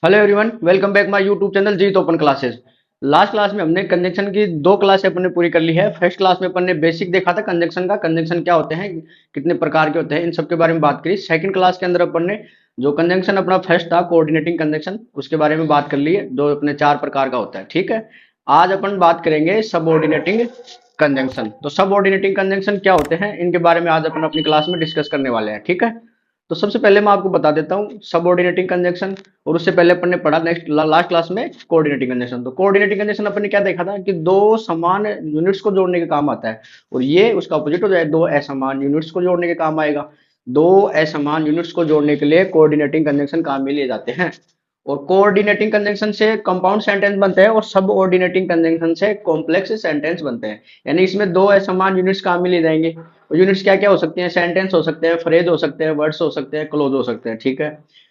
Hello everyone, welcome back my YouTube channel Jeet open classes. Last class में हमने conjunction की दो class अपन ने पूरी कर ली है। फर्स्ट क्लास में अपन ने बेसिक देखा था कंजंक्शन का, कंजंक्शन क्या होते हैं, कितने प्रकार के होते हैं, इन सब के बारे में बात करी। सेकंड क्लास के अंदर अपन ने जो कंजंक्शन अपना फर्स्ट था कोऑर्डिनेटिंग कंजंक्शन, उसके बारे में बात कर ली है, जो अपने चार प्रकार का होता है। ठीक है, आज अपन बात करेंगे सबऑर्डिनेटिंग कंजंक्शन। तो सबऑर्डिनेटिंग कंजंक्शन क्या होते हैं, इनके बारे में आज अपन अपनी क्लास में डिस्कस करने वाले हैं। ठीक है, तो सबसे पहले मैं आपको बता देता हूँ सबऑर्डिनेटिंग कंजंक्शन। और उससे पहले अपन ने पढ़ा नेक्स्ट लास्ट क्लास में कोऑर्डिनेटिंग कंजंक्शन। तो कोऑर्डिनेटिंग कंजंक्शन अपन ने क्या देखा था कि दो समान यूनिट्स को जोड़ने के काम आता है, और ये उसका अपोजिट हो जाए, दो असमान यूनिट्स को जोड़ने के काम आएगा। दो असमान यूनिट्स को जोड़ने के लिए कोऑर्डिनेटिंग कंजंक्शन काम में लिए जाते हैं। और कोऑर्डिनेटिंग कंजंक्शन से कंपाउंड सेंटेंस बनते हैं, और सब ऑर्डिनेटिंग कंजंक्शन से कॉम्प्लेक्स सेंटेंस बनते हैं। यानी इसमें दो असमान यूनिट्स काम में लिए जाएंगे। और यूनिट्स क्या क्या हो सकती हैं, सेंटेंस हो सकते हैं, फ्रेज हो सकते हैं, वर्ड्स हो सकते हैं, क्लोज हो सकते हैं। ठीक है,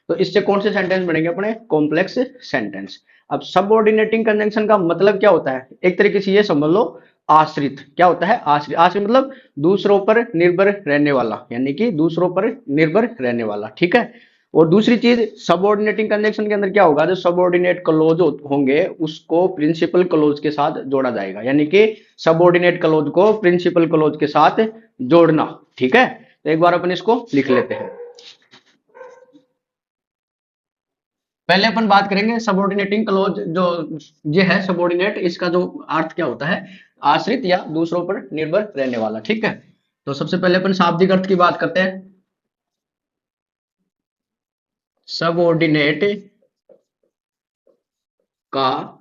तो इससे कौन से सेंटेंस बनेंगे अपने, कॉम्प्लेक्स सेंटेंस। अब सबऑर्डिनेटिंग कंजंक्शन का मतलब क्या होता है, एक तरीके से ये समझ लो, आश्रित। क्या होता है आश्रित, आश्रित मतलब दूसरों पर निर्भर रहने वाला, यानी कि दूसरों पर निर्भर रहने वाला। ठीक है, और दूसरी चीज सबऑर्डिनेटिंग कंजंक्शन के अंदर क्या होगा, जो सबऑर्डिनेट क्लोज होंगे उसको प्रिंसिपल क्लोज के साथ जोड़ा जाएगा, यानी कि सबऑर्डिनेट क्लोज को प्रिंसिपल क्लोज के साथ जोड़ना। ठीक है, तो एक बार अपन इसको लिख लेते हैं। पहले अपन बात करेंगे सबऑर्डिनेटिंग क्लोज, जो ये है सबऑर्डिनेट, इसका जो अर्थ क्या होता है, आश्रित या दूसरों पर निर्भर रहने वाला। ठीक है, तो सबसे पहले अपन शाब्दिक अर्थ की बात करते हैं। सबऑर्डिनेट का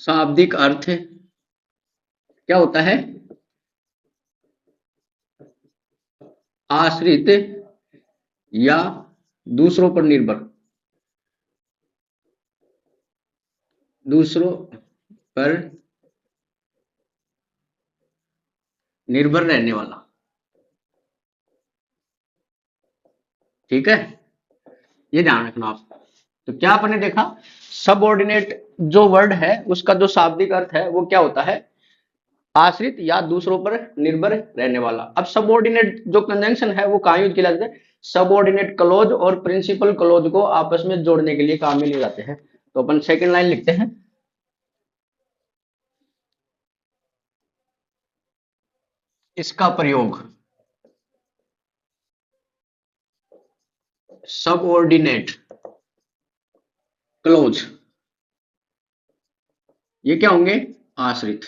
शाब्दिक अर्थ क्या होता है, आश्रित या दूसरों पर निर्भर, दूसरों पर निर्भर रहने वाला। ठीक है, ये ध्यान रखना आप। तो क्या आपने देखा, सबऑर्डिनेट जो वर्ड है उसका जो शाब्दिक अर्थ है वो क्या होता है, आश्रित या दूसरों पर निर्भर रहने वाला। अब सबऑर्डिनेट जो कंजंक्शन है वो कहाँ यूज किया जाता है, सबऑर्डिनेट क्लोज और प्रिंसिपल क्लोज को आपस में जोड़ने के लिए काम में लिए जाते हैं। तो अपन सेकंड लाइन लिखते हैं, इसका प्रयोग सबऑर्डिनेट क्लोज, ये क्या होंगे, आश्रित।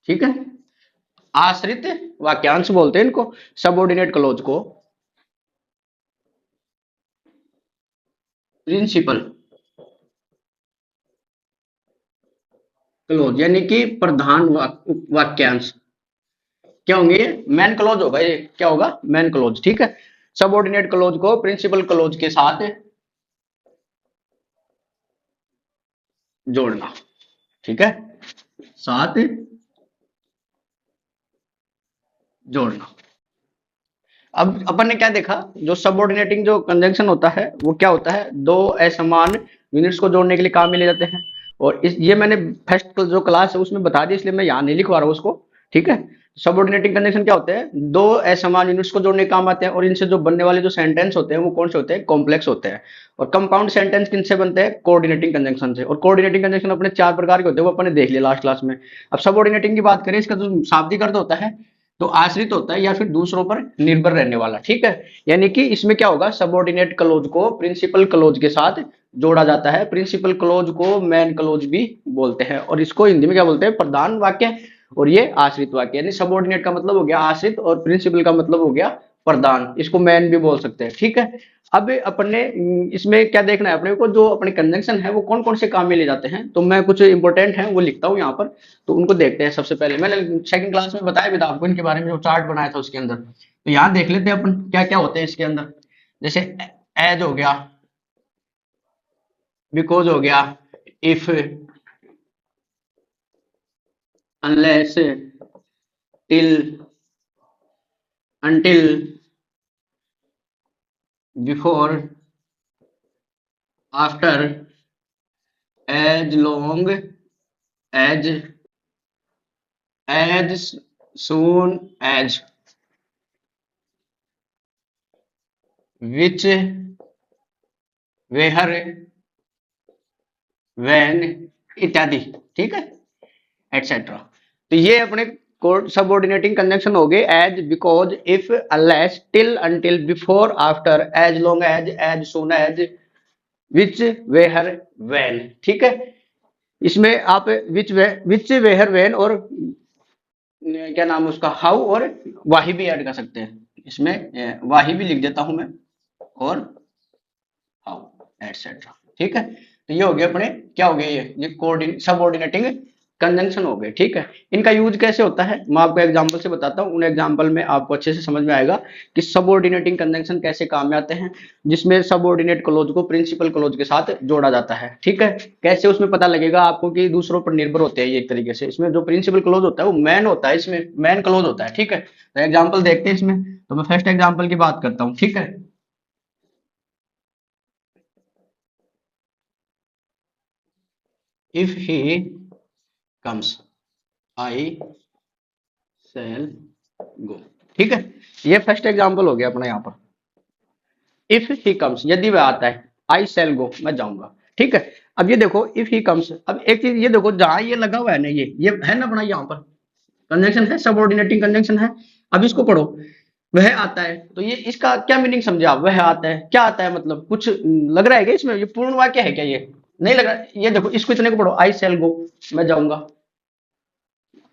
ठीक है, आश्रित वाक्यांश बोलते हैं इनको, सबऑर्डिनेट क्लोज को प्रिंसिपल क्लोज, यानी कि प्रधान वाक्यांश क्या होंगे, ये मैन क्लोज होगा, ये क्या होगा, मैन क्लोज। ठीक है, सबऑर्डिनेट क्लोज को प्रिंसिपल क्लोज के साथ जोड़ना। ठीक है, साथ जोड़ना। अब अपन ने क्या देखा, जो सबऑर्डिनेटिंग जो कंजंक्शन होता है वो क्या होता है, दो असमान यूनिट्स को जोड़ने के लिए काम में ले जाते हैं। और इस ये मैंने फर्स्ट जो क्लास है उसमें बता दी, इसलिए मैं यहाँ नहीं लिखवा रहा हूँ उसको। ठीक है, सबऑर्डिनेटिंग कंजंक्शन क्या होते हैं, दो असमान यूनिट्स को जोड़ने के काम आते हैं, और इनसे जो बनने वाले जो सेंटेंस होते हैं वो कौन से होते हैं, कॉम्प्लेक्स होते हैं। और कंपाउंड सेंटेंस किनसे बनते हैं, कोऑर्डिनेटिंग कंजंक्शन से। और कोऑर्डिनेटिंग कंजंक्शन अपने चार प्रकार के होते हैं, वो अपन ने देख लिया लास्ट क्लास में। अब सबऑर्डिनेटिंग की बात करें, इसका जो शाब्दिक अर्थ होता है, तो आश्रित होता है या फिर दूसरों पर निर्भर रहने वाला। ठीक है, यानी कि इसमें क्या होगा, सबऑर्डिनेट क्लोज को प्रिंसिपल क्लोज के साथ जोड़ा जाता है। प्रिंसिपल क्लोज को मैन क्लोज भी बोलते हैं, और इसको हिंदी में क्या बोलते हैं, प्रधान वाक्य। और ये आश्रित वाक्य, यानी सबऑर्डिनेट का मतलब हो गया आश्रित, और प्रिंसिपल का मतलब हो गया प्रधान, इसको मैन भी बोल सकते हैं। ठीक है, अब अपने इसमें क्या देखना है अपने को, जो अपने कंजंक्शन है वो कौन कौन से काम में ले जाते हैं, तो मैं कुछ इंपॉर्टेंट है वो लिखता हूँ यहाँ पर। तो उनको देखते हैं। सबसे पहले मैंने सेकंड क्लास में बताया भी था आपको इनके बारे में, जो चार्ट बनाया था उसके अंदर। तो यहाँ देख लेते हैं अपन क्या क्या होते हैं इसके अंदर। जैसे एज हो गया, बिकॉज हो गया, if, unless, till, until, before, after, as long as, as soon as. Which where when इत्यादि, ठीक है, एटसेट्रा। तो ये अपने कोड सबऑर्डिनेटिंग कंजंक्शन हो गए as, because, if, unless, till, until, before, after, as long as soon as, which, where, when, ठीक है। इसमें आप विच वेहर व्हेन और क्या नाम है उसका, हाउ और वाही भी ऐड कर सकते हैं इसमें, वाही भी लिख देता हूं मैं, और हाउ, एटसेट्रा, ठीक है। तो ये हो गया अपने, क्या हो गया, ये कोऑर्डिनेट सबऑर्डिनेटिंग कंजंक्शन हो गए, ठीक है। इनका यूज कैसे होता है मैं आपको एग्जांपल से बताता हूँ, उन एग्जांपल में आपको अच्छे से समझ में आएगा कि सबऑर्डिनेटिंग कंजंक्शन कैसे काम में आते हैं, जिसमें सबऑर्डिनेट क्लॉज को प्रिंसिपल क्लॉज के साथ जोड़ा जाता है, ठीक है। कैसे उसमें पता लगेगा आपको कि दूसरों पर निर्भर होते हैं ये, एक तरीके से इसमें जो प्रिंसिपल क्लॉज होता है वो मैन होता है, इसमें मैन क्लॉज होता है, ठीक है। तो एग्जाम्पल देखते हैं इसमें, तो मैं फर्स्ट एग्जाम्पल की बात करता हूँ, ठीक है। इफ ही कम्स, आई शैल गो, ठीक है। ये फर्स्ट एग्जांपल हो गया अपना यहाँ पर। इफ ही कम्स, यदि वह आता है, आई शैल गो, मैं जाऊंगा, ठीक है। अब ये देखो इफ ही कम्स, अब एक चीज ये देखो, जहां ये लगा हुआ है ना, ये है ना अपना यहाँ पर कंजंक्शन है, सबऑर्डिनेटिंग कंजंक्शन है। अब इसको पढ़ो, वह आता है, तो ये इसका क्या मीनिंग समझे आप, वह आता है क्या आता है, मतलब कुछ लग रहा है क्या इसमें, ये पूर्ण वाक्य है क्या, ये नहीं लग रहा। ये देखो इसको इतने को पढ़ो, आई शैल गो, मैं जाऊंगा,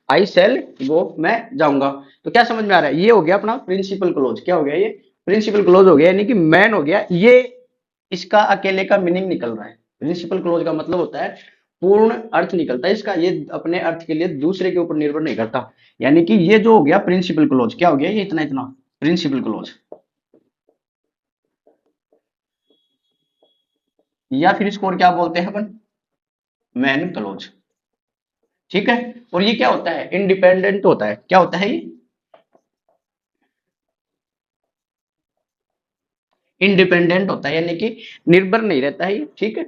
आई सेल गो, मैं जाऊंगा। तो क्या समझ में आ रहा है, ये हो गया अपना प्रिंसिपल क्लोज, क्या हो गया ये, प्रिंसिपल क्लोज हो गया, यानी कि मैन हो गया ये, इसका अकेले का मीनिंग निकल रहा है। प्रिंसिपल क्लोज का मतलब होता है पूर्ण अर्थ निकलता है इसका, ये अपने अर्थ के लिए दूसरे के ऊपर निर्भर नहीं करता। यानी कि ये जो हो गया प्रिंसिपल क्लोज, क्या हो गया ये, इतना इतना प्रिंसिपल क्लोज, या फिर इसको और क्या बोलते हैं अपन, मैन क्लोज, ठीक है। और ये क्या होता है, इंडिपेंडेंट होता है, क्या होता है ये, इंडिपेंडेंट होता है, यानी कि निर्भर नहीं रहता है ये, ठीक है।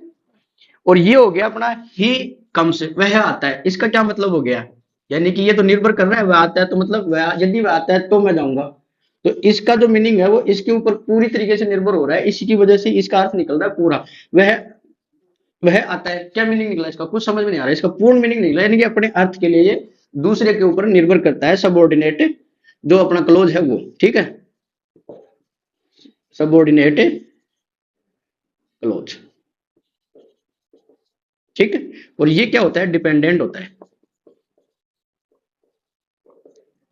और ये हो गया अपना ही कम्स, वह आता है, इसका क्या मतलब हो गया, यानी कि ये तो निर्भर कर रहा है, वह आता है तो मतलब वह, यदि वह आता है तो मैं जाऊंगा। तो इसका जो मीनिंग है वो इसके ऊपर पूरी तरीके से निर्भर हो रहा है, इसी की वजह से इसका अर्थ निकल रहा है पूरा, वह वह आता है, क्या मीनिंग निकला इसका, कुछ समझ में नहीं आ रहा है, इसका पूर्ण मीनिंग निकला, यानी कि अपने अर्थ के लिए ये दूसरे के ऊपर निर्भर करता है, सबऑर्डिनेट जो अपना क्लोज है वो, ठीक है, सबऑर्डिनेट क्लोज, ठीक है। और ये क्या होता है, डिपेंडेंट होता है,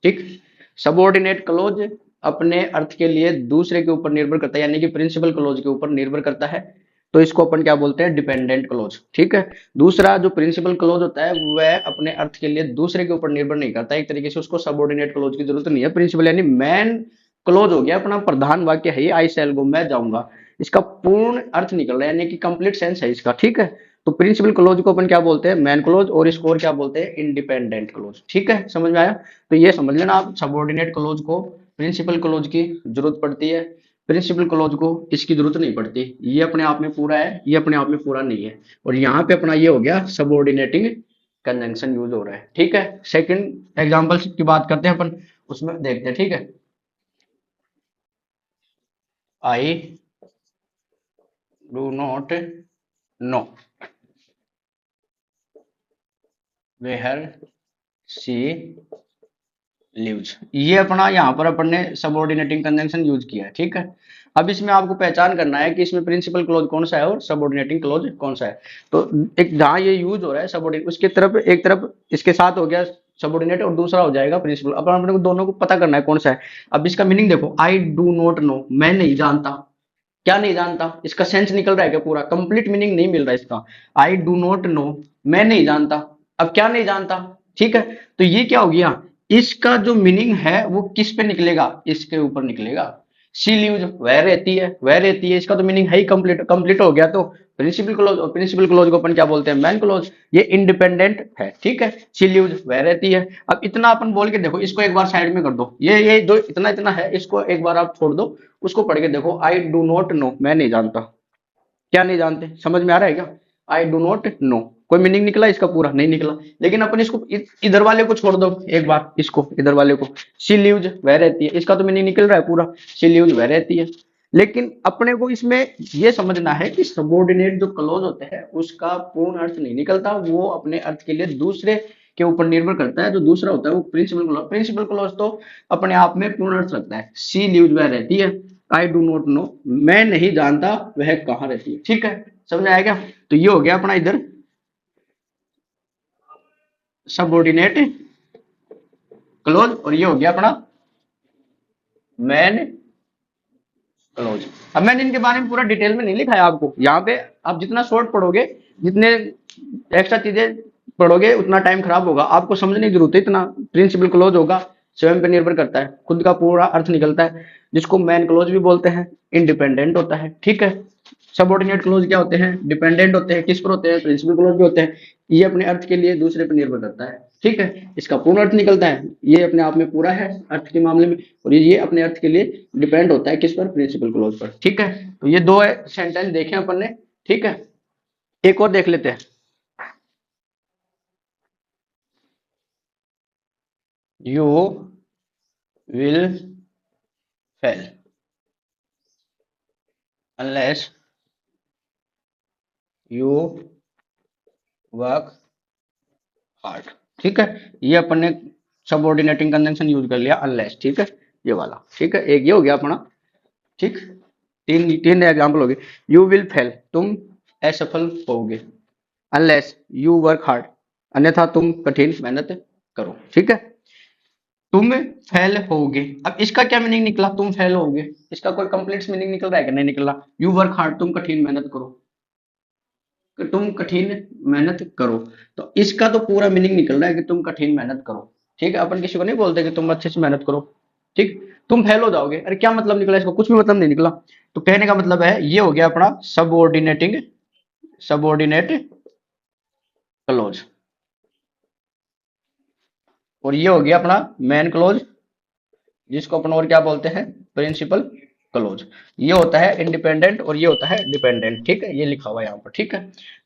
ठीक। सबऑर्डिनेट क्लोज अपने अर्थ के लिए दूसरे के ऊपर निर्भर करता है, यानी कि प्रिंसिपल क्लोज के ऊपर निर्भर करता है, तो इसको अपन क्या बोलते हैं, डिपेंडेंट क्लोज, ठीक है। दूसरा जो प्रिंसिपल क्लोज होता है वह अपने अर्थ के लिए दूसरे के ऊपर निर्भर नहीं करता, एक तरीके से उसको सबऑर्डिनेट क्लोज की जरूरत नहीं है। प्रिंसिपल यानी मैन क्लोज हो गया अपना प्रधान वाक्य है ये, आई शैल गो, मैं जाऊंगा, इसका पूर्ण अर्थ निकल रहा है, यानी कि कंप्लीट सेंस है इसका, ठीक है। तो प्रिंसिपल क्लोज को अपन क्या बोलते हैं, मैन क्लोज, और इसको और क्या बोलते हैं, इंडिपेंडेंट क्लोज, ठीक है, समझ में आया। तो ये समझ लेना आप, सबऑर्डिनेट क्लोज को प्रिंसिपल क्लोज की जरूरत पड़ती है, प्रिंसिपल क्लोज को इसकी जरूरत नहीं पड़ती, ये अपने आप में पूरा है, ये अपने आप में पूरा नहीं है। और यहाँ पे अपना ये हो गया सबऑर्डिनेटिंग कंजंक्शन यूज हो रहा है, ठीक है। सेकंड एग्जांपल की बात करते हैं अपन, उसमें देखते हैं, ठीक है। I do not know where she lives, ये अपना यहाँ पर अपन ने सबऑर्डिनेटिंग कंजंक्शन यूज किया है, ठीक है। अब इसमें आपको पहचान करना है कि इसमें प्रिंसिपल क्लोज कौन सा है और सबऑर्डिनेटिंग क्लोज कौन सा है। तो एक जहाँ ये यूज हो रहा है सबऑर्डिनेट, उसके तरफ एक तरफ इसके साथ हो गया सबऑर्डिनेट और दूसरा हो जाएगा प्रिंसिपल, अब अपने को दोनों को पता करना है कौन सा है। अब इसका मीनिंग देखो, आई डू नॉट नो, मैं नहीं जानता, क्या नहीं जानता, इसका सेंस निकल रहा है क्या पूरा, कंप्लीट मीनिंग नहीं मिल रहा इसका, आई डू नॉट नो, मैं नहीं जानता, अब क्या नहीं जानता, ठीक है। तो ये क्या हो गया, इसका जो मीनिंग है वो किस पे निकलेगा, इसके ऊपर निकलेगा, सी लीव्स, वह रहती है, वह रहती है, इसका तो मीनिंग है ही कंप्लीट, कंप्लीट हो गया। तो प्रिंसिपल क्लोज, और प्रिंसिपल क्लोज को अपन क्या बोलते हैं, मैन क्लोज, ये इंडिपेंडेंट है, ठीक है। सी लीव्स, वह रहती है। अब इतना अपन बोल के देखो, इसको एक बार साइड में कर दो, ये जो इतना इतना है इसको एक बार आप छोड़ दो, उसको पढ़ के देखो, आई डू नॉट नो, मैं नहीं जानता, क्या नहीं जानते, समझ में आ रहा है क्या, आई डू नॉट नो, कोई मीनिंग निकला इसका पूरा, नहीं निकला। लेकिन अपन इसको इधर वाले को छोड़ दो एक बार, इसको इधर वाले को, सी लीव्स, वह रहती है, इसका तो मीनिंग निकल रहा है पूरा, सी लीव्स, वह रहती है। लेकिन अपने को इसमें ये समझना है कि सबऑर्डिनेट जो क्लॉज होते हैं उसका पूर्ण अर्थ नहीं निकलता, वो अपने अर्थ के लिए दूसरे के ऊपर निर्भर करता है। जो दूसरा होता है वो प्रिंसिपल क्लॉज। प्रिंसिपल क्लॉज तो अपने आप में पूर्ण अर्थ रखता है। सी लिव्स वह रहती है, आई डू नॉट नो मैं नहीं जानता वह कहाँ रहती है। ठीक है, समझ आएगा? तो ये हो गया अपना इधर सबऑर्डिनेट क्लॉज, और ये हो गया अपना मैन क्लोज। अब मैंने इनके बारे में पूरा डिटेल में नहीं लिखा है आपको यहाँ पे। आप जितना शॉर्ट पढ़ोगे, जितने एक्स्ट्रा चीजें पढ़ोगे, उतना टाइम खराब होगा। आपको समझने की जरूरत है इतना। प्रिंसिपल क्लोज होगा, स्वयं पे निर्भर करता है, खुद का पूरा अर्थ निकलता है, जिसको मैन क्लोज भी बोलते हैं। इंडिपेंडेंट होता है, ठीक है। सबऑर्डिनेट क्लोज क्या होते हैं? डिपेंडेंट होते हैं। किस पर होते हैं? प्रिंसिपल क्लोज भी होते हैं। ये अपने अर्थ के लिए दूसरे पर निर्भर करता है, ठीक है। इसका पूर्ण अर्थ निकलता है, ये अपने आप में पूरा है अर्थ के मामले में, और ये अपने अर्थ के लिए डिपेंड होता है किस पर? प्रिंसिपल क्लोज पर, ठीक है। तो ये दो सेंटेंस देखे अपन ने, ठीक है। एक और देख लेते हैं। You will fail unless you work hard, ठीक है। ये अपन ने सबऑर्डिनेटिंग कंजंक्शन यूज कर लिया, अनलेस, ठीक है, ये वाला, ठीक है। एक ये हो गया अपना, ठीक। तीन तीन एग्जाम्पल हो गए। यू विल फेल, तुम असफल होगे। अनलेस यू वर्क हार्ड, अन्यथा तुम कठिन मेहनत करो, ठीक है। तुम फेल होगे, अब इसका क्या मीनिंग निकला? तुम फेल होगे, इसका कोई कंप्लीट मीनिंग निकल रहा है कि नहीं निकल रहा? यू वर्क हार्ड, तुम कठिन मेहनत करो, कि तुम कठिन मेहनत करो। तो इसका तो पूरा मीनिंग निकल रहा है कि तुम कठिन मेहनत करो, ठीक है। अपन किसी को नहीं बोलते कि तुम अच्छे से मेहनत करो, ठीक। तुम फेल हो जाओगे, अरे क्या मतलब निकला इसको? कुछ भी मतलब नहीं निकला। तो कहने का मतलब है ये हो गया अपना सबऑर्डिनेटिंग, सबऑर्डिनेट क्लोज, और ये हो गया अपना मेन क्लोज, जिसको अपन और क्या बोलते हैं? Principal clause. ये होता है इंडिपेंडेंट और ये होता है डिपेंडेंट, ठीक है। ये लिखा हुआ है यहाँ पर, ठीक है।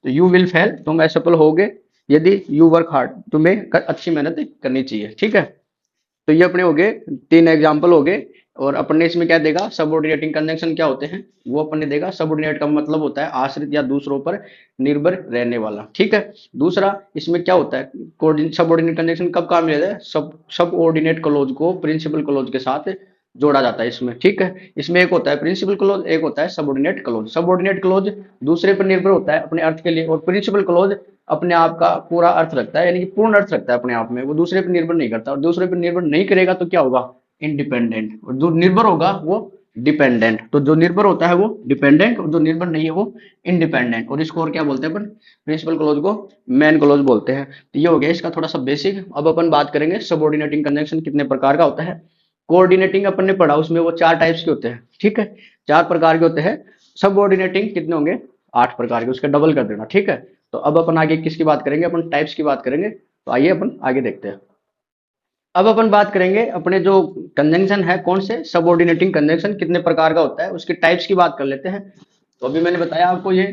तो यू विल फेल, तुम असफल होगे यदि यू वर्क हार्ड, तुम्हें अच्छी मेहनत करनी चाहिए, ठीक है। तो ये अपने हो गए तीन एग्जाम्पल हो गए। और अपन ने इसमें क्या देगा? सबऑर्डिनेटिंग कंजंक्शन क्या होते हैं वो अपन ने देगा। सबऑर्डिनेट का मतलब होता है आश्रित या दूसरों पर निर्भर रहने वाला, ठीक है। दूसरा इसमें क्या होता है? सबऑर्डिनेट कंजंक्शन कब काम लिया जाए? सबऑर्डिनेट क्लोज को प्रिंसिपल क्लोज के साथ जोड़ा जाता है इसमें, ठीक है। इसमें एक होता है प्रिंसिपल क्लोज, एक होता है सबऑर्डिनेट क्लोज। सबऑर्डिनेट क्लोज दूसरे पर निर्भर होता है अपने अर्थ के लिए, और प्रिंसिपल क्लोज अपने आप का पूरा अर्थ रखता है, यानी कि पूर्ण अर्थ रखता है अपने आप में, वो दूसरे पर निर्भर नहीं करता। और दूसरे पर निर्भर नहीं करेगा तो क्या होगा? इंडिपेंडेंट। और जो निर्भर होगा वो डिपेंडेंट। तो जो निर्भर होता है वो डिपेंडेंट, और जो निर्भर नहीं है वो इंडिपेंडेंट। और इसको और क्या बोलते हैं अपन? प्रिंसिपल क्लोज को मैन क्लोज बोलते हैं। तो ये हो गया इसका थोड़ा सा बेसिक। अब अपन बात करेंगे सबऑर्डिनेटिंग कंजंक्शन कितने प्रकार का होता है। कोऑर्डिनेटिंग अपन ने पढ़ा, उसमें वो चार टाइप्स के होते हैं, ठीक है। चार प्रकार के होते हैं। सबऑर्डिनेटिंग कितने होंगे? 8 प्रकार के, उसका डबल कर देना, ठीक है। तो अब अपन आगे किसकी बात करेंगे? अपन टाइप्स की बात करेंगे। तो आइए अपन आगे देखते हैं। अब अपन बात करेंगे अपने जो कंजंक्शन है, कौन से? सबऑर्डिनेटिंग कंजंक्शन कितने प्रकार का होता है, उसके टाइप्स की बात कर लेते हैं। तो अभी मैंने बताया आपको ये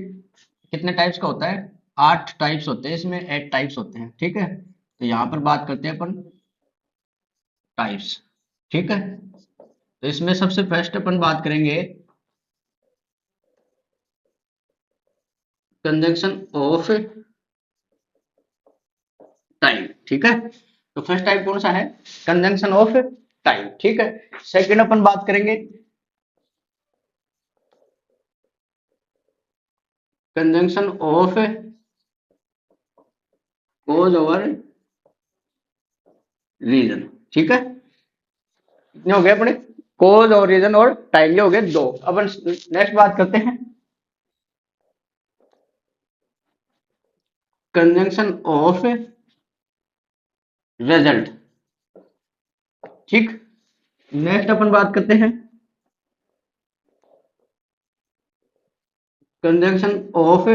कितने टाइप्स का होता है। 8 टाइप्स होते हैं इसमें, 8 टाइप्स होते हैं, ठीक है। तो यहाँ पर बात करते हैं अपन टाइप्स, ठीक है। तो इसमें सबसे फर्स्ट अपन बात करेंगे कंजंक्शन ऑफ टाइम, ठीक है। तो फर्स्ट टाइप कौन सा है? कंजंक्शन ऑफ टाइम, ठीक है। सेकंड अपन बात करेंगे conjunction of cause over reason, ठीक है। कितने हो गए अपने? कोज और रीजन और टाइम, ये हो गए दो। अपन नेक्स्ट बात करते हैं कंजंक्शन ऑफ रिजल्ट, ठीक। नेक्स्ट अपन बात करते हैं कंजंक्शन ऑफ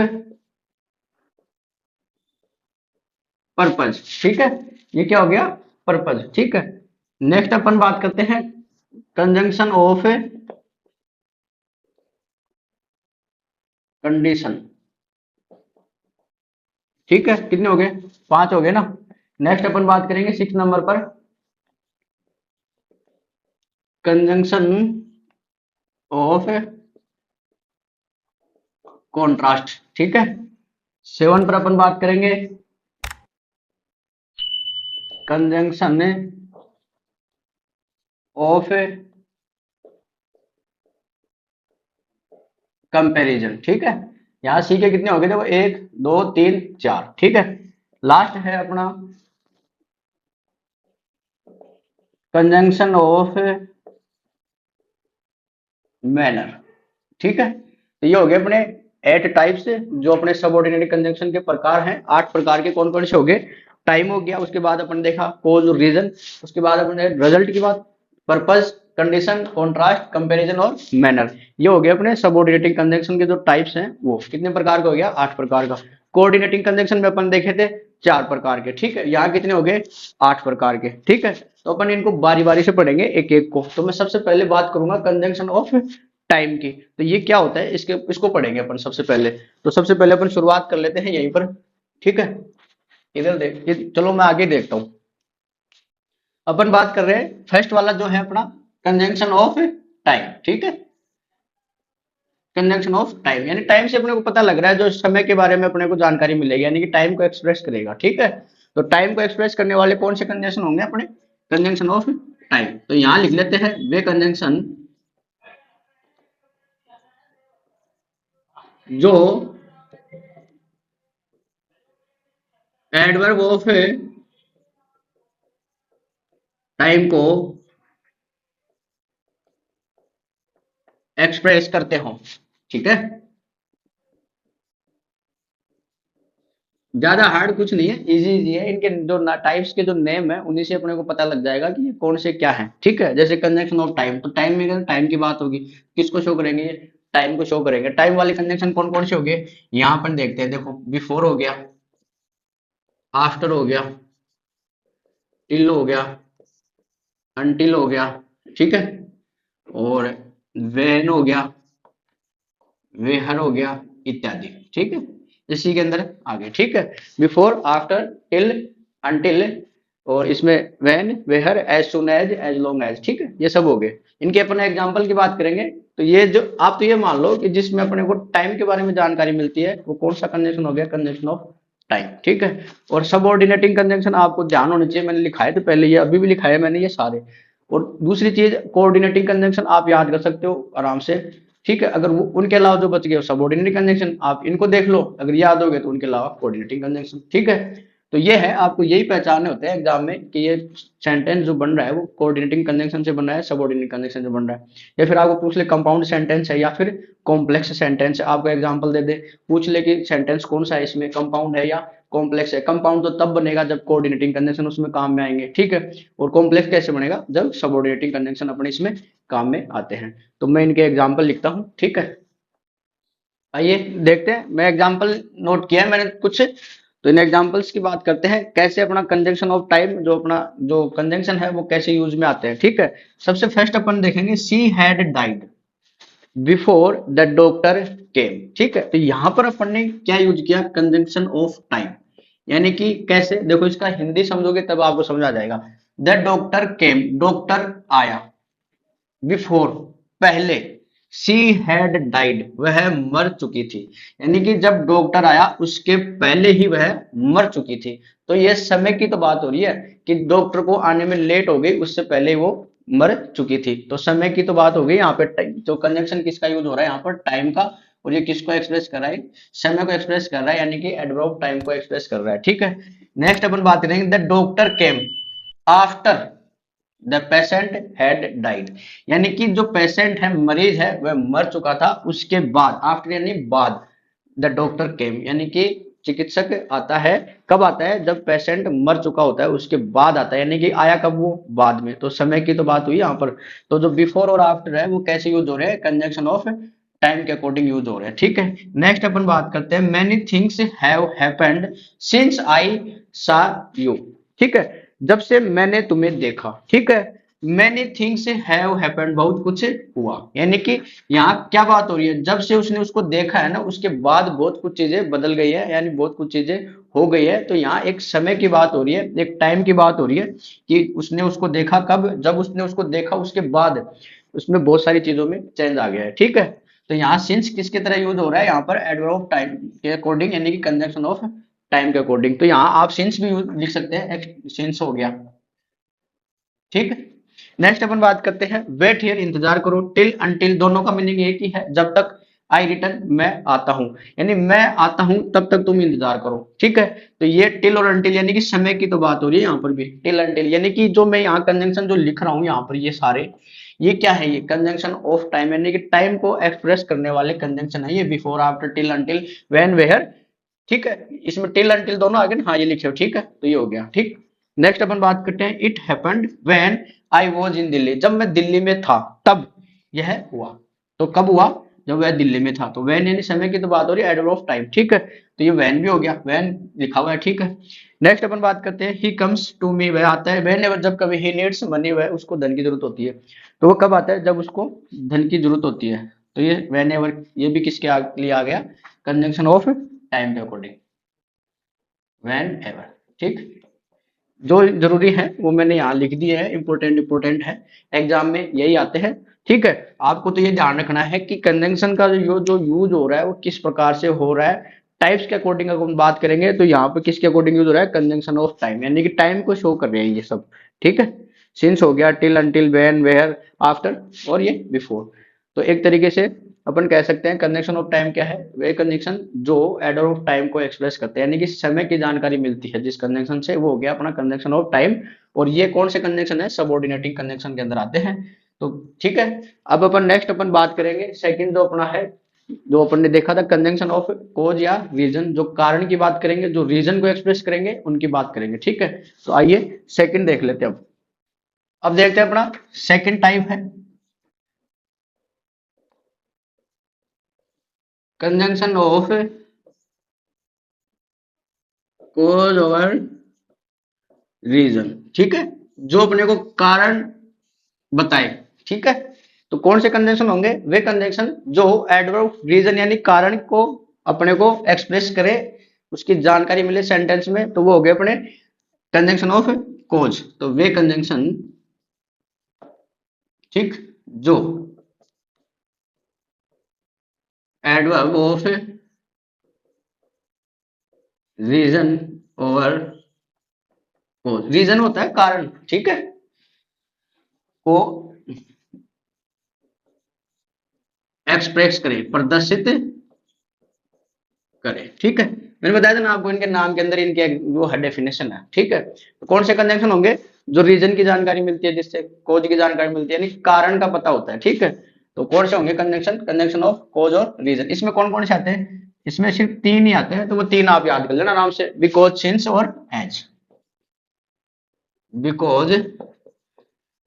पर्पज, ठीक है। ये क्या हो गया? पर्पज, ठीक है। नेक्स्ट अपन बात करते हैं कंजंक्शन ऑफ कंडीशन, ठीक है। कितने हो गए? 5 हो गए ना। नेक्स्ट अपन बात करेंगे 6 नंबर पर कंजंक्शन ऑफ कॉन्ट्रास्ट, ठीक है। 7 पर अपन बात करेंगे कंजंक्शन ऑफ कंपैरिजन, ठीक है। यहाँ सी के कितने हो गए? देखो 1 2 3 4, ठीक है। लास्ट है अपना कंजंक्शन ऑफ मैनर, ठीक है। तो ये हो गए अपने 8 टाइप्स, जो अपने सबऑर्डिनेट कंजंक्शन के प्रकार हैं। 8 प्रकार के कौन कौन से हो गए? टाइम हो गया, उसके बाद अपन देखा कोज और रीजन, उसके बाद अपन रिजल्ट की बात, पर्पस, कंडीशन, कॉन्ट्रास्ट, कंपैरिजन और मैनर। ये हो गए अपने सबऑर्डिनेटिंग कंजंक्शन के जो टाइप्स हैं, वो कितने प्रकार का हो गया? 8 प्रकार का। कोऑर्डिनेटिंग कंजंक्शन में अपन देखे थे 4 प्रकार के, ठीक है। यहाँ कितने हो गए? 8 प्रकार के, ठीक है। तो अपन इनको बारी बारी से पढ़ेंगे एक एक को। तो मैं सबसे पहले बात करूंगा कंजंक्शन ऑफ टाइम की। तो ये क्या होता है, इसको पढ़ेंगे अपन सबसे पहले। तो सबसे पहले अपन शुरुआत कर लेते हैं यहीं पर, ठीक है। इधर देख चलो मैं आगे देखता हूँ। अपन बात कर रहे हैं फर्स्ट वाला जो है अपना कंजंक्शन ऑफ टाइम, ठीक है। कंजंक्शन ऑफ टाइम यानी टाइम से अपने को पता लग रहा है, जो समय के बारे में अपने को जानकारी मिलेगी, यानी कि टाइम को एक्सप्रेस करेगा, ठीक है। तो टाइम को एक्सप्रेस करने वाले कौन से कंजंक्शन होंगे अपने? Conjunction of time. तो यहां लिख लेते हैं वे कंजंक्शन जो एडवर्ब ऑफ टाइम को एक्सप्रेस करते हो, ठीक है। ज्यादा हार्ड कुछ नहीं है, इजी इजी है। इनके जो टाइप्स के जो नेम है उन्हीं से अपने को पता लग जाएगा कि ये कौन से क्या है, ठीक है। जैसे कंजंक्शन ऑफ टाइम, तो टाइम में टाइम की बात होगी, किसको शो करेंगे? ये टाइम को शो करेंगे। टाइम वाले कंजंक्शन कौन कौन से हो गए? यहाँ पर देखते हैं, देखो बिफोर हो गया, आफ्टर हो गया, टिल हो गया, अनटिल हो गया, ठीक है। और वेन हो गया, वेहर हो गया, इत्यादि, ठीक है। इसी के अंदर आगे, ठीक है। बिफोर, आफ्टर, टिल, अनटिल, और इसमें when, where, as soon as long as, ठीक है। ये सब हो गए। इनके अपन एग्जांपल की बात करेंगे। तो ये जो आप तो ये मान लो कि जिसमें अपने को टाइम के बारे में जानकारी मिलती है, वो कौन सा कंजंक्शन हो गया? कंजंक्शन ऑफ टाइम, ठीक है। और सबऑर्डिनेटिंग कंजंक्शन आपको ध्यान होना चाहिए, मैंने लिखा है तो पहले, ये अभी भी लिखा है मैंने ये सारे। और दूसरी चीज, कोऑर्डिनेटिंग कंजंक्शन आप याद कर सकते हो आराम से, ठीक है। अगर वो उनके अलावा जो बच गए सबऑर्डिनेट कंजंक्शन, आप इनको देख लो, अगर याद हो गए तो उनके अलावा कोऑर्डिनेटिंग कंजंक्शन, ठीक है। तो ये है, आपको यही पहचानने होते हैं एग्जाम में कि ये सेंटेंस जो बन रहा है वो कोऑर्डिनेटिंग कंजंक्शन से बन रहा है, सबऑर्डिनेट कंजंक्शन से बन रहा है। या फिर आपको पूछ ले कंपाउंड सेंटेंस है या फिर कॉम्प्लेक्स सेंटेंस है, आपको एग्जाम्पल दे दे, पूछ ले कि सेंटेंस कौन सा है, इसमें कंपाउंड है या कॉम्प्लेक्स है। कंपाउंड तो तब बनेगा जब कोऑर्डिनेटिंग कंजंक्शन उसमें काम में आएंगे, ठीक है। और कॉम्प्लेक्स कैसे बनेगा? जब सबऑर्डिनेटिंग कंजंक्शन अपने इसमें काम में आते हैं। तो मैं इनके एग्जाम्पल लिखता हूँ, ठीक है। आइए देखते हैं, मैं एग्जाम्पल नोट किया है मैंने कुछ। तो इन एग्जाम्पल्स की बात करते हैं, कैसे अपना कंजंक्शन ऑफ टाइम, जो अपना जो कंजंक्शन है वो कैसे यूज में आते हैं, ठीक है। सबसे फर्स्ट अपन देखेंगे, she had died before the doctor केम, ठीक है। तो यहां पर अपन ने क्या यूज किया? Conjunction of time. यानी कि कैसे, देखो इसका हिंदी समझोगे तब आपको समझ आ जाएगा। द डॉक्टर केम, डॉक्टर आया, बिफोर, पहले, सी हैड डाइड, वह मर चुकी थी। यानी कि जब डॉक्टर आया उसके पहले ही वह मर चुकी थी। तो यह समय की तो बात हो रही है कि डॉक्टर को आने में लेट हो गई, उससे पहले वो मर चुकी थी। तो समय की तो बात हो गई। यहाँ पे जो कंजंक्शन किसका यूज हो रहा है? यहाँ पर टाइम का। और ये किसको एक्सप्रेस कर रहा है? समय को एक्सप्रेस कर रहा है, यानी कि एडवर्ब टाइम को एक्सप्रेस कर रहा है, ठीक है। नेक्स्ट अपन बात करेंगे, the doctor came after the patient had died. यानी कि जो पेशेंट है, मरीज है, वह मर चुका था, उसके बाद, आफ्टर यानी बाद, द डॉक्टर केम यानी कि चिकित्सक आता है। कब आता है? जब पेशेंट मर चुका होता है उसके बाद आता है, यानी कि आया कब? वो बाद में। तो समय की तो बात हुई यहाँ पर। तो जो बिफोर और आफ्टर है वो कैसे यूज हो रहे हैं? कंजंक्शन ऑफ टाइम के अकॉर्डिंग यूज हो रहे हैं, ठीक है। नेक्स्ट अपन बात करते हैं, many things have happened since I सा यू, ठीक है। जब से मैंने तुम्हें देखा, ठीक है। मैनी थिंग्स हैव हैपेंड, बहुत कुछ हुआ। यानी कि यहाँ क्या बात हो रही है? जब से उसने उसको देखा है ना, उसके बाद बहुत कुछ चीजें बदल गई है, यानी बहुत कुछ चीजें हो गई है, तो यहाँ एक समय की बात हो रही है, एक टाइम की बात हो रही है कि उसने उसको देखा कब, जब उसने उसको देखा उसके बाद उसमें बहुत सारी चीजों में चेंज आ गया है, ठीक है। तो यहाँ सिंस किसके तरह यूज हो रहा है, यहाँ पर एडवर्ब ऑफ टाइम के अकॉर्डिंग, यानी कि कंजंक्शन ऑफ टाइम के अकॉर्डिंग। तो यहाँ आप सिंस भी लिख सकते हैं, सिंस हो गया, ठीक है। नेक्स्ट अपन बात करते हैं वेट हियर, इंतजार करो, टिल अनटिल, दोनों का मीनिंग एक ही है, जब तक, आई रिटर्न, मैं आता हूं, यानी मैं आता हूं तब तक तुम इंतजार करो, ठीक है। तो ये टिल और अनटिल यानी कि समय की तो बात हो रही है यहाँ पर भी, टिल अनटिल यानी कि जो मैं यहाँ कंजंक्शन जो लिख रहा हूँ यहाँ पर, ये सारे, ये क्या है, ये कंजंक्शन ऑफ टाइम, यानी कि टाइम को एक्सप्रेस करने वाले कंजंक्शन है ये, before, after, till, until, when, where, ठीक है। इसमें टिल अनटिल दोनों आ गए ना, हाँ ये लिखे हो, ठीक है, तो ये हो गया, ठीक। नेक्स्ट अपन बात करते हैं it happened when I was in Delhi, जब मैं दिल्ली में था तब यह हुआ। तो कब हुआ, जब वह दिल्ली में था, तो व्हेन यानी समय की तो बात हो रही है, एडवर्ब ऑफ टाइम, ठीक है। तो ये व्हेन भी हो गया, व्हेन लिखा हुआ है, ठीक है। नेक्स्ट अपन बात करते हैं ही कम्स टू मी, वह आता है, व्हेन एवर, जब कभी, ही नीड्स मनी, वह उसको धन की जरूरत होती है। तो वो कब आता है, जब उसको धन की जरूरत होती है। तो ये व्हेन एवर, ये भी किसके लिए आ गया, कंजंक्शन ऑफ टाइम के अकॉर्डिंग, व्हेन एवर, ठीक। जो जरूरी है वो मैंने यहाँ लिख दिए है, इंपोर्टेंट इंपोर्टेंट है, एग्जाम में यही आते हैं, ठीक है। आपको तो ये ध्यान रखना है कि कंजंक्शन का जो यूज हो रहा है वो किस प्रकार से हो रहा है। टाइप्स के अकॉर्डिंग अगर हम बात करेंगे तो यहाँ पे किसके अकॉर्डिंग यूज हो रहा है, कंजंक्शन ऑफ टाइम, यानी कि टाइम को शो कर रहे हैं ये सब, ठीक है। सिंस हो गया, till, until, when, where, after, और ये बिफोर। तो एक तरीके से अपन कह सकते हैं कंजंक्शन ऑफ टाइम क्या है, वे कंजंक्शन जो एडर ऑफ टाइम को एक्सप्रेस करते हैं, यानी कि समय की जानकारी मिलती है जिस कंजंक्शन से, वो हो गया अपना कंजंक्शन ऑफ टाइम। और ये कौन से कंजंक्शन है, सबऑर्डिनेटिंग कंजंक्शन के अंदर आते हैं। तो ठीक है, अब अपन नेक्स्ट अपन बात करेंगे सेकंड जो अपना है, जो अपन ने देखा था कंजंक्शन ऑफ कोज या रीजन, जो कारण की बात करेंगे, जो रीजन को एक्सप्रेस करेंगे उनकी बात करेंगे, ठीक है। तो आइए सेकंड देख लेते हैं। अब देखते हैं अपना सेकंड टाइप है कंजंक्शन ऑफ कोज और रीजन, ठीक है, जो अपने को कारण बताए, ठीक है। तो कौन से कंजंक्शन होंगे, वे कंजंक्शन जो एडवर्ब रीजन यानी कारण को अपने को एक्सप्रेस करे, उसकी जानकारी मिले सेंटेंस में, तो वो हो गए अपने कंजंक्शन ऑफ कोज। तो वे कंजंक्शन, ठीक, जो एडवर्ब ऑफ रीजन और कोज, रीजन होता है कारण, ठीक है, को एक्सप्रेस करे, प्रदर्शित करे, ठीक है। मैंने बताया था ना आपको, इनके नाम के अंदर इनके वो है डेफिनेशन है, ठीक है। तो कौन से कंजंक्शन होंगे, जो रीजन की जानकारी मिलती है, जिससे कोज की जानकारी मिलती है, यानी कारण का पता होता है, ठीक है। तो कौन से होंगे कंजंक्शन, कंजंक्शन ऑफ कोज और रीजन। इसमें कौन कौन से आते हैं, इसमें सिर्फ तीन ही आते हैं, तो वो तीन आप याद कर लेना आराम से, बिकॉज, सिंस और एज। Because,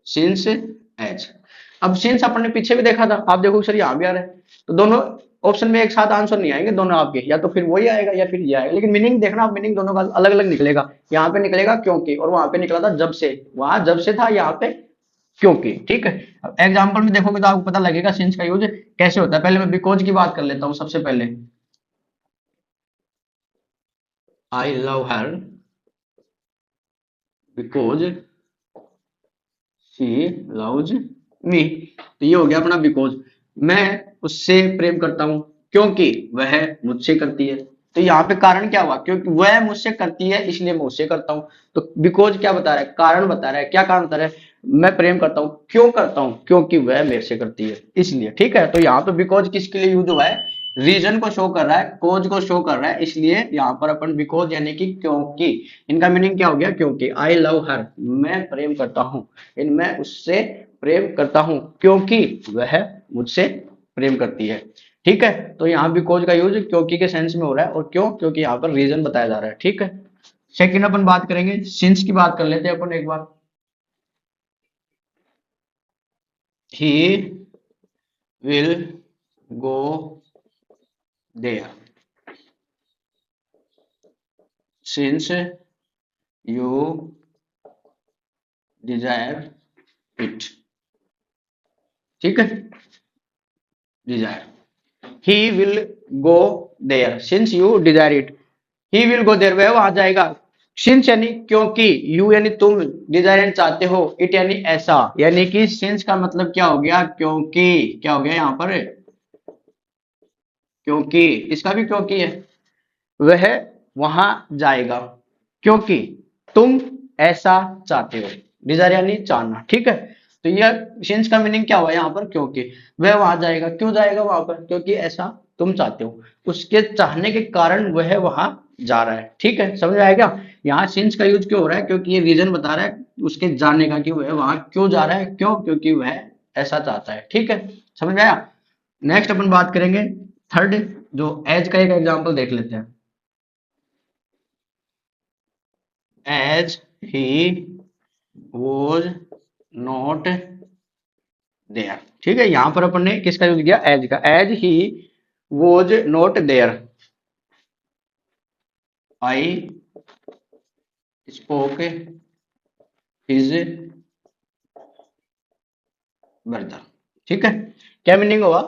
since, as. अब सिंस अपन ने पीछे भी देखा था, आप देखो सर यहाँ भी आ रहा है, तो दोनों ऑप्शन में एक साथ आंसर नहीं आएंगे दोनों आपके, या तो फिर वही आएगा या फिर ये आएगा, लेकिन मीनिंग देखना आप, मीनिंग दोनों का अलग अलग निकलेगा। यहाँ पे निकलेगा क्योंकि, और वहां पे निकला था जब से, वहां जब से था, यहाँ पे क्योंकि, ठीक है। एग्जाम्पल में देखोगे तो आपको पता लगेगा सिंस का यूज कैसे होता है। पहले मैं बिकॉज की बात कर लेता हूँ सबसे पहले, I love her because she loves me. तो ये हो गया अपना बिकॉज, मैं उससे प्रेम करता हूं क्योंकि वह मुझसे करती है। तो यहाँ पे कारण क्या हुआ, क्योंकि वह मुझसे करती है इसलिए मैं उससे करता हूं। तो बिकॉज क्या बता रहा है, कारण बता रहा है, क्या कारण बता रहा है, मैं प्रेम करता हूं, क्यों करता हूं, क्योंकि वह मेरे से करती है इसलिए, ठीक है। तो यहाँ पे बिकॉज किसके लिए यूज हुआ है, रीजन को शो कर रहा है, कोज को शो कर रहा है, इसलिए यहाँ पर अपन बिकॉज यानी कि क्योंकि, इनका मीनिंग क्या हो गया, क्योंकि आई लव हर, मैं प्रेम करता हूँ, इन मैं उससे प्रेम करता हूं क्योंकि वह मुझसे प्रेम करती है, ठीक है। तो यहाँ बिकॉज का यूज क्योंकि के सेंस में हो रहा है, और क्यों, क्योंकि यहाँ पर रीजन बताया जा रहा है, ठीक है। सेकंड अपन बात करेंगे, सिंस की बात कर लेते हैं अपन एक बार। He will go there since you desire it, ठीक है, desire, he will go there since you desire it, he will go there, वह वहां जाएगा। सिंस यानी क्योंकि, यू यानी तुम, डिजायर यानी चाहते हो, इट यानी ऐसा, यानी कि सिंस का मतलब क्या हो गया, क्योंकि, क्या हो गया यहाँ पर, क्योंकि, इसका भी क्योंकि है, वह वहां जाएगा क्योंकि तुम ऐसा चाहते हो, डिजायर यानी चाहना, ठीक है। तो यह सिंस का मीनिंग क्या हुआ यहाँ पर, क्योंकि वह वहां जाएगा, क्यों जाएगा वहां पर, क्योंकि ऐसा तुम चाहते हो, उसके चाहने के कारण वह वहां जा रहा है, ठीक है, समझ में आया क्या। यहाँ सिंस का यूज क्यों हो रहा है, क्योंकि ये रीजन बता रहा है उसके जाने का, कि वह वहां क्यों जा रहा है, क्यों, क्योंकि वह ऐसा चाहता है, ठीक है, समझ में आया। नेक्स्ट अपन बात करेंगे थर्ड, जो एज का एक एग्जांपल देख लेते हैं। As he was not there, ठीक है, यहां पर अपन ने किसका यूज किया, एज का, as he was not there, I spoke his brother, ठीक है। क्या मीनिंग हुआ,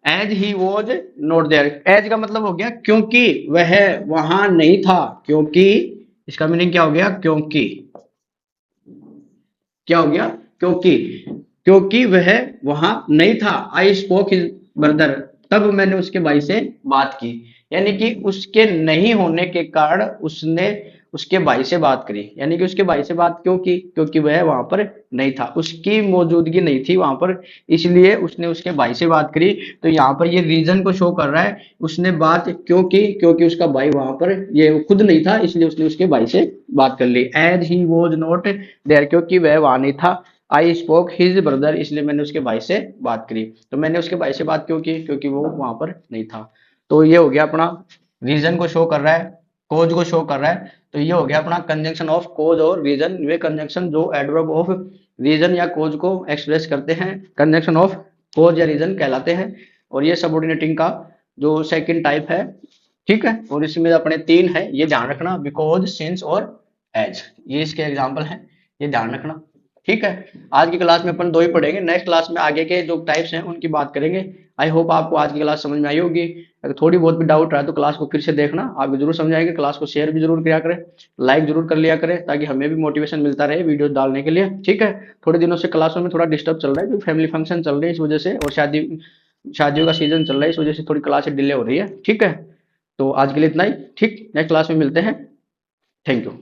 as he was not there, as का मतलब हो गया क्योंकि वह वहां नहीं था, क्योंकि, इसका मीनिंग क्या हो गया, क्योंकि, क्या हो गया, क्योंकि, क्योंकि वह वहां नहीं था, आई स्पोक हिज ब्रदर, तब मैंने उसके भाई से बात की, यानी कि उसके नहीं होने के कारण उसने उसके भाई से बात करी, यानी कि उसके भाई से बात क्यों की, क्योंकि वह वहां पर नहीं था, उसकी मौजूदगी नहीं थी वहां पर, इसलिए उसने उसके भाई से बात करी। तो यहाँ पर ये रीजन को शो कर रहा है, उसने बात क्यों की, क्योंकि उसका भाई वहां पर, ये खुद नहीं था, इसलिए उसने उसके भाई से बात कर ली, as he was not there, क्योंकि वह वहां नहीं था, आई स्पोक हिज ब्रदर, इसलिए मैंने उसके भाई से बात करी। तो मैंने उसके भाई से बात क्यों की, क्योंकि वो वहां पर नहीं था। तो ये हो गया अपना, रीजन को शो कर रहा है, कोज को शो कर रहा है। तो ये हो गया अपना कंजंक्शन ऑफ कोज और रीजन, वे कंजंक्शन जो एडवर्ब ऑफ रीजन या कोज को एक्सप्रेस करते हैं, कंजंक्शन ऑफ कोज या रीजन कहलाते हैं। और ये सबऑर्डिनेटिंग का जो सेकंड टाइप है, ठीक है। और इसमें अपने तीन है, ये ध्यान रखना, बिकॉज, सिंस और एज, ये इसके एग्जाम्पल हैं, ये ध्यान रखना, ठीक है। आज की क्लास में अपन दो ही पढ़ेंगे, नेक्स्ट क्लास में आगे के जो टाइप्स हैं उनकी बात करेंगे। आई होप आपको आज की क्लास समझ में आई होगी। अगर थोड़ी बहुत भी डाउट रहा तो क्लास को फिर से देखना, आपको जरूर समझ आएगी। क्लास को शेयर भी जरूर किया करें, लाइक जरूर कर लिया करें, ताकि हमें भी मोटिवेशन मिलता रहे वीडियो डालने के लिए, ठीक है। थोड़े दिनों से क्लासों में थोड़ा डिस्टर्ब चल रहा है, क्योंकि फैमिली फंक्शन चल रहे हैं इस वजह से, और शादियों का सीजन चल रहा है, इस वजह से थोड़ी क्लास डिले हो रही है, ठीक है। तो आज के लिए इतना ही, ठीक, नेक्स्ट क्लास में मिलते हैं, थैंक यू।